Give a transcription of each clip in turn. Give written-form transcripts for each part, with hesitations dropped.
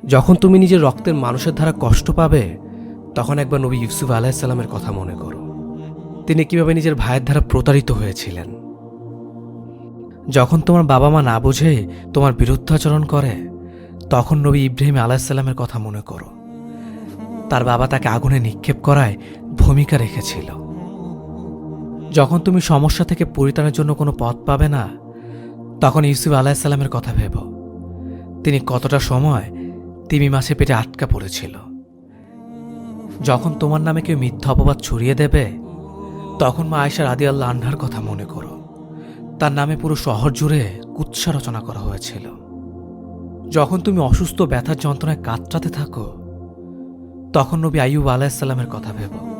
যখন তুমি নিজের রক্তের মানুষের দ্বারা কষ্ট পাবে, তখন একবার নবী ইউসুফ আলাইহিসসালামের কথা মনে করো। তিনি কিভাবে নিজের ভাইয়ের দ্বারা প্রতারিত হয়েছিলেন। যখন তোমার বাবা মা না বুঝে তোমার বিরুদ্ধাচরণ করে, তখন নবী ইব্রাহিম আলাইহিসসালামের কথা মনে করো। তার বাবা তাকে আগুনে নিক্ষেপ করায় ভূমিকা রেখেছিল। যখন তুমি সমস্যা থেকে পরিত্রাণের জন্য কোনো পথ পাবে না, তখন ইউসুফ আলাইহিসসালামের কথা ভেবো। তিনি কতটা সময় তিমি মাছের পেটে আটকা পড়েছিল। যখন তোমার নামে কেউ মিথ্যা অপবাদ ছড়িয়ে দেবে, তখন মা আয়েশা রাদিয়াল্লাহু আনহার কথা মনে করো। তার নামে পুরো শহর জুড়ে কুৎসা রচনা করা হয়েছিল। যখন তুমি অসুস্থ ব্যথার যন্ত্রণায় কাতরাতে থাকো, তখন নবী আইয়ুব আলাইহিসসালামের কথা ভেবো।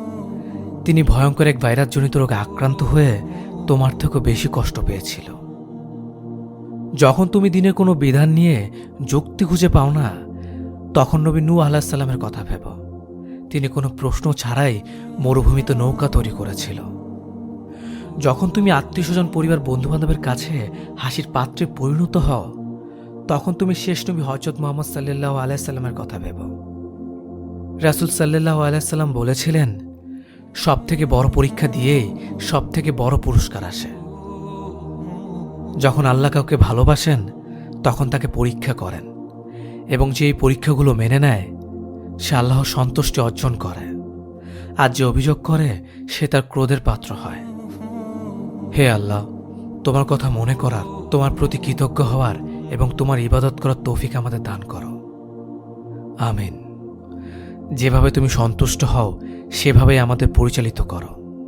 তিনি ভয়ঙ্কর এক ভাইরাসজনিত রোগে আক্রান্ত হয়ে তোমার থেকেও বেশি কষ্ট পেয়েছিল। যখন তুমি দিনের কোনো বিধান নিয়ে যুক্তি খুঁজে পাও না, তখন নবী নূহ আলাইহিসসালামের কথা ভেবো। তিনি কোনো প্রশ্ন ছাড়াই মরুভূমিতে নৌকা তৈরি করেছিল। যখন তুমি আত্মীয়স্বজন পরিবার বন্ধুবান্ধবের কাছে হাসির পাত্রে পরিণত হও, তখন তুমি শেষ নবী হযরত মুহাম্মদ সাল্লাল্লাহু আলাইহি সাল্লামের কথা ভেবো। রাসূল সাল্লাল্লাহু আলাইহি সাল্লাম বলেছিলেন, সবথেকে বড় পরীক্ষা দিয়েই সবথেকে বড় পুরস্কার আসে। যখন আল্লাহ কাউকে ভালোবাসেন, তখন তাকে পরীক্ষা করেন, এবং যে এই পরীক্ষাগুলো মেনে নেয়, সে আল্লাহর সন্তুষ্টি অর্জন করে। আর যে অভিযোগ করে, সে তার ক্রোধের পাত্র হয়। হে আল্লাহ, তোমার কথা মনে করার, তোমার প্রতি কৃতজ্ঞ হওয়ার এবং তোমার ইবাদত করার তৌফিক আমাদের দান করো। আমিন। যেভাবে তুমি সন্তুষ্ট হও, সেভাবেই আমাদের পরিচালিত করো।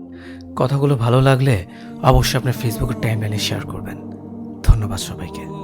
কথাগুলো ভালো লাগলে অবশ্যই আপনার ফেসবুকের টাইমলাইনে শেয়ার করবেন। ধন্যবাদ সবাইকে।